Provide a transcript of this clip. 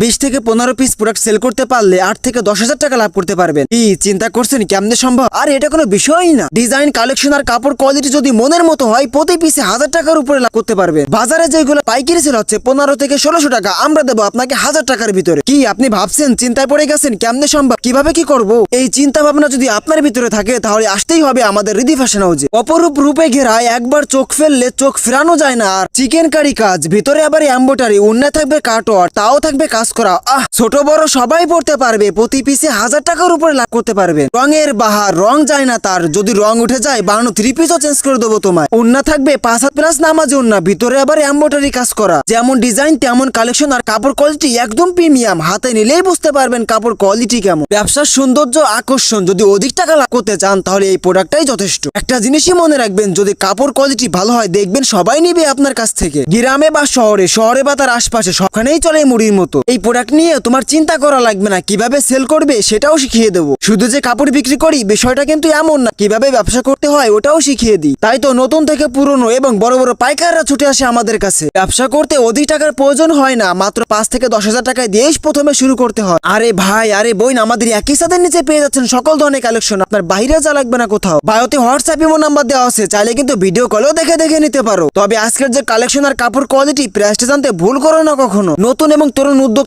20 থেকে 15 piece product sell করতে পারলে 8 থেকে 10,000 টাকা লাভ করতে পারবেন। কি চিন্তা করছেন কেমনে সম্ভব? আর এটা কোনো বিষয়ই না। ডিজাইন, কালেকশন আর কাপড় কোয়ালিটি যদি মনের মতো হয়, প্রতি পিসে 1000 টাকার উপরে লাভ করতে পারবেন। বাজারে যেগুলো পাইকারি সেল হচ্ছে 15 থেকে 1600 টাকা, আমরা দেবো আপনাকে 1000 টাকার ভিতরে। কি আপনি ভাবছেন, চিন্তায় পড়ে গেছেন কেমনে সম্ভব, কিভাবে কি করব? এই চিন্তা ভাবনা যদি আপনার ভিতরে থাকে তাহলে আসতেই হবে আমাদের রিদি ফ্যাশন হাউসে। অপরূপ রূপে ঘেরা, একবার চোখ ফেললে চোখ ফেরানো যায় না। আর চিকেন কারি কাজ, ভিতরে আবার এমব্রয়ডারি, অন্য থাকবে কাটওয়ার, তাও থাকবে কাজ করা। ছোট বড় সবাই পড়তে পারবে। প্রতি পিসে 1000 টাকার উপরে লাভ করতে পারবেন। রঙের বাহার, রং যায় না তার। যদি রং উঠে যায় বানানো 3 পিসও চেঞ্জ করে দেবো তোমায়। অন্য থাকবে 5 হাত প্লাস নামাজি ওন্না, ভিতরে আবার এমব্রয়ডারি কাজ করা। যেমন ডিজাইন তেমন কালেকশন আর কাপড় কোয়ালিটি একদম প্রিমিয়াম। হাতে নিলেই বুঝতে পারবেন কাপড় কোয়ালিটি কেমন। ব্যবসার সৌন্দর্য, আকর্ষণ, যদি অধিক টাকা লাভ করতে চান তাহলে এই প্রোডাক্টটাই যথেষ্ট। একটা জিনিসই মনে রাখবেন, যদি কাপড় কোয়ালিটি ভালো হয় দেখবেন সবাই নিবে আপনার কাছ থেকে। গ্রামে বা শহরে বা তার আশপাশে সবখানেই চলে মুড়ির মতো। এই প্রোডাক্ট নিয়ে তোমার চিন্তা করা লাগবে না, কিভাবে সেল করবে সেটাও শিখিয়ে দেবো। শুধু যে কাপড় বিক্রি করি বিষয়টা কিন্তু এমন না, কিভাবে ব্যবসা করতে হয় ওটাও শিখিয়ে দিই। তাই তো নতুন থেকে পুরনো এবং বড় বড় পাইকাররা ছুটে আসে আমাদের কাছে। ব্যবসা করতে অধিক টাকার প্রয়োজন হয় না, মাত্র 5 থেকে 10,000 টাকায় দিয়েই প্রথমে শুরু করতে হয়। আরে ভাই, আরে বোন, আমাদের একই সাথে নিচে পেয়ে যাচ্ছেন সকল ধরনের কালেকশন। আপনার বাইরে যা লাগবে না কোথাও। বায়োতে হোয়াটসঅ্যাপ ইমো নাম্বার দেওয়া আছে, চাইলে কিন্তু ভিডিও কলেও দেখে নিতে পারো। তবে আজকের যে কালেকশন আর কাপড় কোয়ালিটি, প্রাইসটা জানতে ভুল করো না কখনো। নতুন এবং তরুণ উদ্যোগ